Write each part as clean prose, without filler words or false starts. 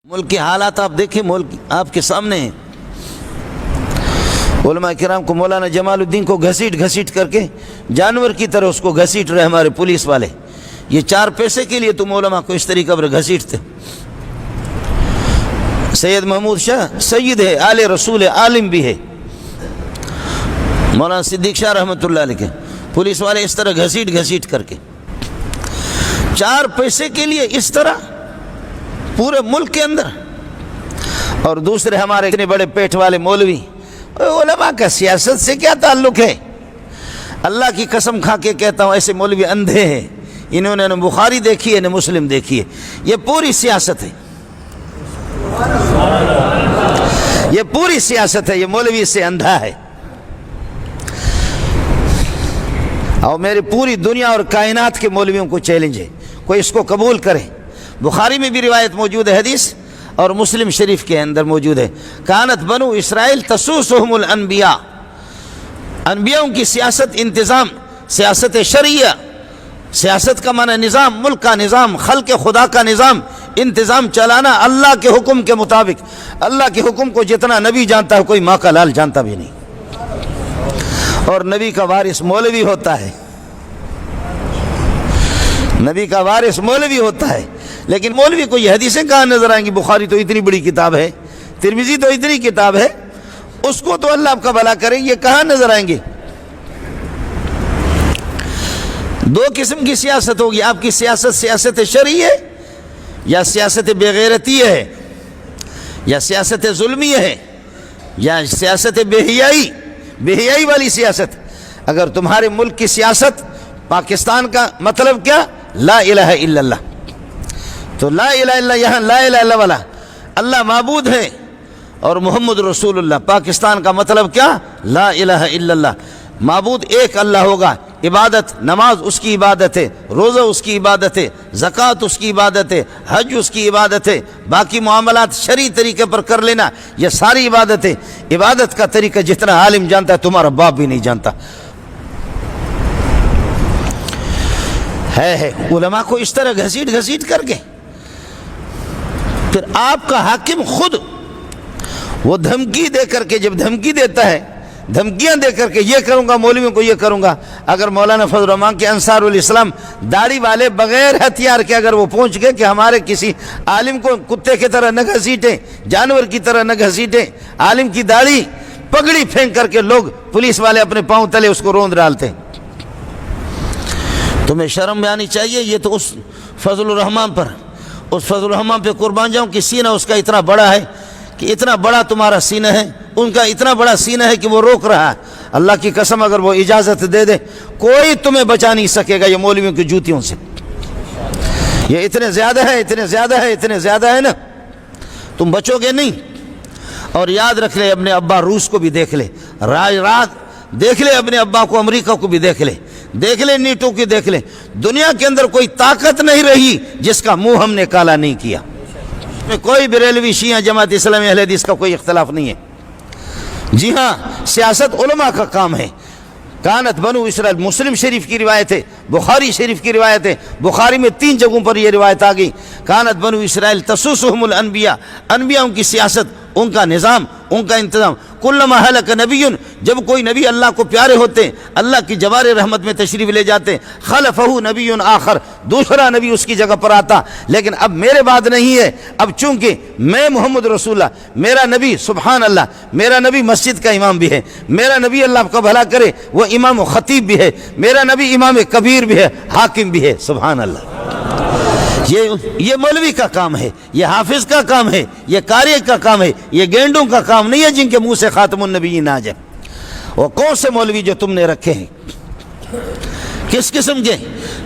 ملک کے حالات آپ دیکھیں، ملک آپ کے سامنے ہیں۔ علماء کرام کو مولانا جمال الدین کو گھسیٹ گھسیٹ کر کے جانور کی طرح اس کو گھسیٹ رہے ہمارے پولیس والے۔ یہ 4 پیسے کے لیے تم علماء کو اس طریقے پر گھسیٹتے۔ سید محمود شاہ سید ہے، آل رسول عالم بھی ہے، مولانا صدیق شاہ رحمۃ اللہ علیہ کے پولیس والے اس طرح گھسیٹ گھسیٹ کر کے 4 پیسے کے لیے اس طرح پورے ملک کے اندر۔ اور دوسرے ہمارے اتنے بڑے پیٹ والے مولوی، علماء کا سیاست سے کیا تعلق ہے؟ اللہ کی قسم کھا کے کہتا ہوں ایسے مولوی اندھے ہیں، انہوں نے نہ بخاری دیکھی ہے نہ مسلم دیکھی ہے۔ یہ پوری سیاست ہے، یہ پوری سیاست ہے، یہ مولوی سے اندھا ہے۔ اور میری پوری دنیا اور کائنات کے مولویوں کو چیلنج ہے، کوئی اس کو قبول کرے۔ بخاری میں بھی روایت موجود ہے حدیث، اور مسلم شریف کے اندر موجود ہے، کانت بنو اسرائیل تسوسہم الانبیاء، انبیاءوں کی سیاست، انتظام، سیاست شرعیہ، سیاست کا معنی نظام، ملک کا نظام، خلق خدا کا نظام، انتظام چلانا اللہ کے حکم کے مطابق۔ اللہ کے حکم کو جتنا نبی جانتا ہے کوئی ماں کا لال جانتا بھی نہیں، اور نبی کا وارث مولوی ہوتا ہے، نبی کا وارث مولوی ہوتا ہے۔ لیکن مولوی کو یہ حدیثیں کہاں نظر آئیں گی؟ بخاری تو اتنی بڑی کتاب ہے، ترمذی تو اتنی کتاب ہے، اس کو تو اللہ آپ کا بھلا کرے، یہ کہاں نظر آئیں گے؟ 2 قسم کی سیاست ہوگی آپ کی سیاست، سیاست شرعی ہے یا سیاست بےغیرتی ہے، یا سیاست ظلمی ہے، یا سیاست بے حیائی والی سیاست۔ اگر تمہارے ملک کی سیاست، پاکستان کا مطلب کیا؟ لا الہ الا اللہ، تو لا الہ الا اللہ، یہاں لا الہ الا والا اللہ معبود ہے اور محمد رسول اللہ۔ پاکستان کا مطلب کیا؟ لا الہ الا اللہ، معبود ایک اللہ ہوگا، عبادت، نماز اس کی عبادت ہے، روزہ اس کی عبادت ہے، زکوٰۃ اس کی عبادت ہے، حج اس کی عبادت ہے، باقی معاملات شرعی طریقے پر کر لینا یہ ساری عبادت ہے۔ عبادت کا طریقہ جتنا عالم جانتا ہے تمہارا باپ بھی نہیں جانتا ہے۔ علماء کو اس طرح گھسیٹ گھسیٹ کر کے پھر آپ کا حاکم خود وہ دھمکی دے کر کے، جب دھمکی دیتا ہے، دھمکیاں دے کر کے یہ کروں گا، مولویوں کو یہ کروں گا۔ اگر مولانا فضل الرحمان کے انصار الاسلام داڑھی والے بغیر ہتھیار کے اگر وہ پہنچ گئے کہ ہمارے کسی عالم کو کتے کی طرح نہ گھسیٹیں، جانور کی طرح نہ گھسیٹیں، عالم کی داڑھی پگڑی پھینک کر کے لوگ پولیس والے اپنے پاؤں تلے اس کو روند ڈالتے ہیں، تمہیں شرم آنی چاہیے۔ یہ تو اس فضل الرحمان پر، اس فضل الرحمان پہ قربان جاؤں کہ سینہ اس کا اتنا بڑا ہے، کہ اتنا بڑا تمہارا سینہ ہے، ان کا اتنا بڑا سینہ ہے کہ وہ روک رہا ہے۔ اللہ کی قسم اگر وہ اجازت دے دے کوئی تمہیں بچا نہیں سکے گا یہ مولویوں کی جوتیوں سے۔ یہ اتنے زیادہ ہے، اتنے زیادہ ہے، اتنے زیادہ ہے نا، تم بچو گے نہیں۔ اور یاد رکھ لے، اپنے ابا روس کو بھی دیکھ لے، رات دیکھ لے، اپنے ابا کو امریکہ کو بھی دیکھ لے، دیکھ لے نیٹو کی دیکھ لے، دنیا کے اندر کوئی طاقت نہیں رہی جس کا منہ ہم نے کالا نہیں کیا۔ کوئی بریلوی، شیعہ، جماعت اسلامی، اہل حدیث کا کوئی اختلاف نہیں ہے۔ جی ہاں، سیاست علماء کا کام ہے۔ کانت بنو اسرائیل، مسلم شریف کی روایت ہے، بخاری شریف کی روایت ہے، بخاری میں 3 جگہوں پر یہ روایت آ گئی، کانت بنو اسرائیل تسوسہم الانبیاء، انبیاء ان کی سیاست، ان کا نظام، ان کا انتظام۔ کلما ہلک نبی، جب کوئی نبی اللہ کو پیارے ہوتے، اللہ کی جوار رحمت میں تشریف لے جاتے، خلفہ نبی آخر، دوسرا نبی اس کی جگہ پر آتا۔ لیکن اب میرے بعد نہیں ہے، اب چونکہ میں محمد رسول اللہ، میرا نبی، سبحان اللہ، میرا نبی مسجد کا امام بھی ہے، میرا نبی اللہ کا بھلا کرے وہ امام و خطیب بھی ہے، میرا نبی امام کبیر بھی ہے، حاکم بھی ہے، سبحان اللہ۔ یہ مولوی کا کام ہے، یہ حافظ کا کام ہے، یہ قاری کا کام ہے، یہ گینڈوں کا کام نہیں ہے جن کے منہ سے خاتم النبیین آ جائے۔ وہ کون سے مولوی جو تم نے رکھے ہیں، کس قسم کے؟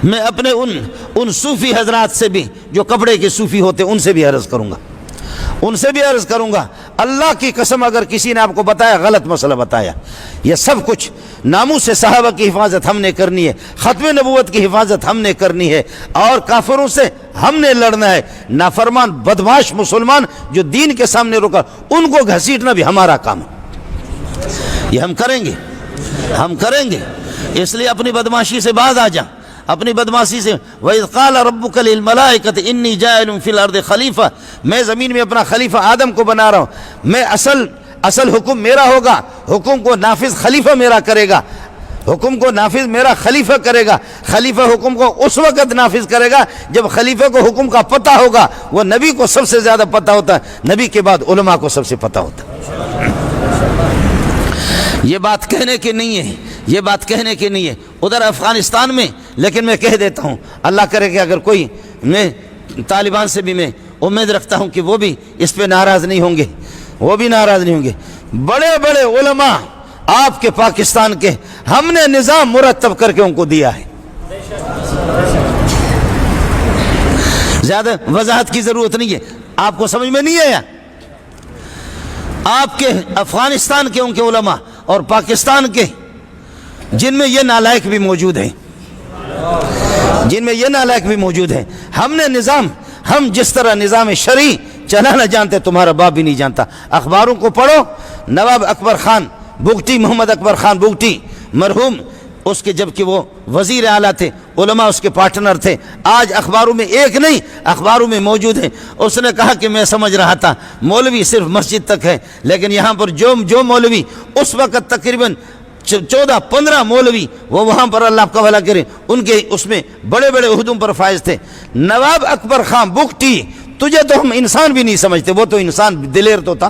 میں اپنے ان صوفی حضرات سے بھی جو کپڑے کے صوفی ہوتے ان سے بھی عرض کروں گا، ان سے بھی عرض کروں گا، اللہ کی قسم اگر کسی نے آپ کو بتایا غلط مسئلہ بتایا، یہ سب کچھ ناموس صحابہ کی حفاظت ہم نے کرنی ہے، ختم نبوت کی حفاظت ہم نے کرنی ہے، اور کافروں سے ہم نے لڑنا ہے۔ نافرمان بدمعاش مسلمان جو دین کے سامنے رکا ان کو گھسیٹنا بھی ہمارا کام ہے، یہ ہم کریں گے، ہم کریں گے۔ اس لیے اپنی بدمعاشی سے باز آ جا، اپنی بدماشی سے. وَإِذْ قَالَ رَبُّكَ لِلْمَلَائِكَةِ إِنِّي جَاعِلٌ فِي الْأَرْضِ خَلِيفَةً, میں زمین میں اپنا خلیفہ آدم کو بنا رہا ہوں. میں اصل حکم میرا ہوگا, حکم کو نافذ خلیفہ میرا کرے گا, حکم کو نافذ میرا خلیفہ کرے گا. خلیفہ حکم کو اس وقت نافذ کرے گا جب خلیفہ کو حکم کا پتہ ہوگا. وہ نبی کو سب سے زیادہ پتہ ہوتا ہے, نبی کے بعد علماء کو سب سے پتہ ہوتا ہے. یہ بات کہنے کی نہیں ہے, یہ بات کہنے کی نہیں ہے ادھر افغانستان میں, لیکن میں کہہ دیتا ہوں اللہ کرے کہ اگر کوئی, میں طالبان سے بھی میں امید رکھتا ہوں کہ وہ بھی اس پہ ناراض نہیں ہوں گے, وہ بھی ناراض نہیں ہوں گے. بڑے بڑے علماء آپ کے پاکستان کے ہم نے نظام مرتب کر کے ان کو دیا ہے. زیادہ وضاحت کی ضرورت نہیں ہے, آپ کو سمجھ میں نہیں آیا. آپ کے افغانستان کے ان کے علماء اور پاکستان کے جن میں یہ نالائق بھی موجود ہیں, جن میں یہ نالائق بھی موجود ہیں. ہم نے نظام, ہم جس طرح نظام شرعی چلانا جانتے تمہارا باپ بھی نہیں جانتا. اخباروں کو پڑھو, نواب اکبر خان بگٹی, محمد اکبر خان بگٹی مرحوم, اس کے جبکہ وہ وزیر اعلیٰ تھے, علماء اس کے پارٹنر تھے, آج اخباروں میں ایک نہیں اخباروں میں موجود ہیں. اس نے کہا کہ میں سمجھ رہا تھا مولوی صرف مسجد تک ہے, لیکن یہاں پر جو مولوی اس وقت تقریباً 14-15 مولوی وہ وہاں پر اللہ کا بھلا کرے ان کے اس میں بڑے بڑے عہدوں پر فائز تھے. نواب اکبر خان بگٹی, تجھے تو ہم انسان بھی نہیں سمجھتے, وہ تو انسان دلیر تو تھا,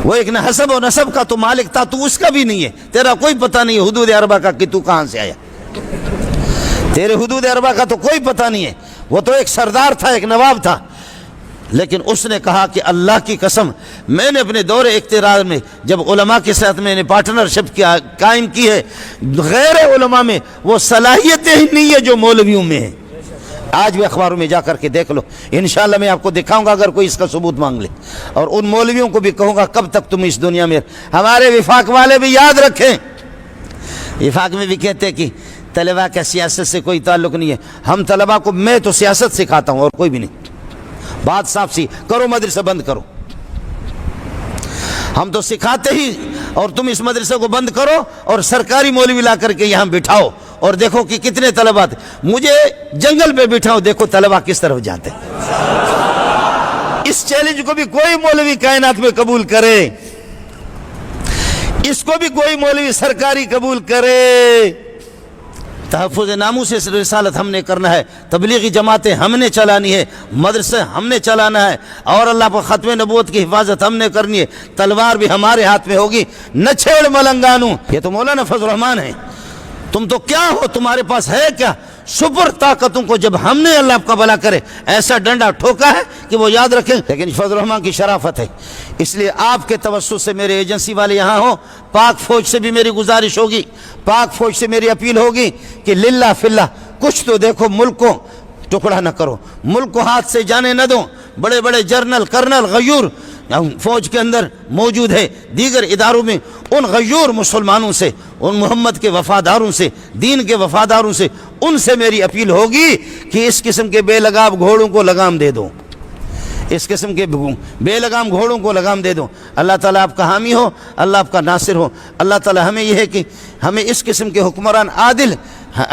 وہ ایک حسب و نسب کا تو مالک تھا, تو اس کا بھی نہیں ہے, تیرا کوئی پتہ نہیں ہے حدود اربع کا کہ تو کہاں سے آیا, تیرے حدود اربع کا تو کوئی پتہ نہیں ہے. وہ تو ایک سردار تھا, ایک نواب تھا, لیکن اس نے کہا کہ اللہ کی قسم میں نے اپنے دور اقتدار میں جب علماء کے ساتھ میں نے پارٹنرشپ قائم کی ہے, غیر علماء میں وہ صلاحیتیں ہی نہیں ہے جو مولویوں میں ہیں. آج بھی اخباروں میں جا کر کے دیکھ لو, انشاءاللہ میں آپ کو دکھاؤں گا اگر کوئی اس کا ثبوت مانگ لے. اور ان مولویوں کو بھی کہوں گا کب تک تم اس دنیا میں. ہمارے وفاق والے بھی یاد رکھیں, وفاق میں بھی کہتے ہیں کہ طلباء کا سیاست سے کوئی تعلق نہیں ہے. ہم طلباء کو میں تو سیاست سکھاتا ہوں اور کوئی بھی نہیں. بات صاف سی کرو, مدرسہ بند کرو, ہم تو سکھاتے ہی, اور تم اس مدرسے کو بند کرو اور سرکاری مولوی لا کر کے یہاں بٹھاؤ اور دیکھو کہ کتنے طلباء تھے. مجھے جنگل پہ بٹھاؤ, دیکھو طلباء کس طرف جاتے. اس چیلنج کو بھی کوئی مولوی کائنات میں قبول کرے, اس کو بھی کوئی مولوی سرکاری قبول کرے. تحفظ ناموس رسالت ہم نے کرنا ہے, تبلیغی جماعتیں ہم نے چلانی ہے, مدرسے ہم نے چلانا ہے, اور اللہ پر ختم نبوت کی حفاظت ہم نے کرنی ہے. تلوار بھی ہمارے ہاتھ میں ہوگی. نہ چھیڑ ملنگانو, یہ تو مولانا فضل الرحمان ہے. تم تو کیا ہو, تمہارے پاس ہے کیا؟ سپر طاقتوں کو جب ہم نے اللہ کا بھلا کرے ایسا ڈنڈا ٹھوکا ہے کہ وہ یاد رکھیں. لیکن فضل الرحمان کی شرافت ہے, اس لیے آپ کے توسط سے میرے ایجنسی والے یہاں ہوں, پاک فوج سے بھی میری گزارش ہوگی, پاک فوج سے میری اپیل ہوگی کہ للہ فی اللہ کچھ تو دیکھو, ملک کو ٹکڑا نہ کرو, ملک کو ہاتھ سے جانے نہ دو. بڑے بڑے جرنل کرنل غیور فوج کے اندر موجود ہے, دیگر اداروں میں. ان غیور مسلمانوں سے, ان محمد کے وفاداروں سے, دین کے وفاداروں سے, ان سے میری اپیل ہوگی کہ اس قسم کے بے لگام گھوڑوں کو لگام دے دو, اس قسم کے بے لگام گھوڑوں کو لگام دے دو. اللہ تعالیٰ آپ کا حامی ہو, اللہ آپ کا ناصر ہو. اللہ تعالیٰ ہمیں یہ ہے کہ ہمیں اس قسم کے حکمران عادل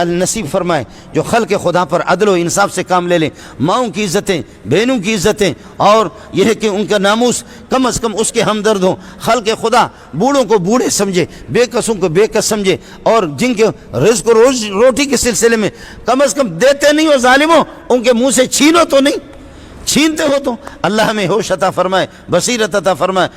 نصیب فرمائے جو خلق خدا پر عدل و انصاف سے کام لے لیں. ماؤں کی عزتیں, بہنوں کی عزتیں, اور یہ ہے کہ ان کا ناموس کم از کم اس کے ہمدرد ہوں. خلق خدا بوڑھوں کو بوڑھے سمجھے, بے کسوں کو بے کس سمجھے, اور جن کے رزق و روٹی کے سلسلے میں کم از کم دیتے نہیں ہو ظالموں, ان کے منہ سے چھینو تو نہیں, چھینتے ہو تو. اللہ ہمیں ہوش عطا فرمائے, بصیرت عطا فرمائے.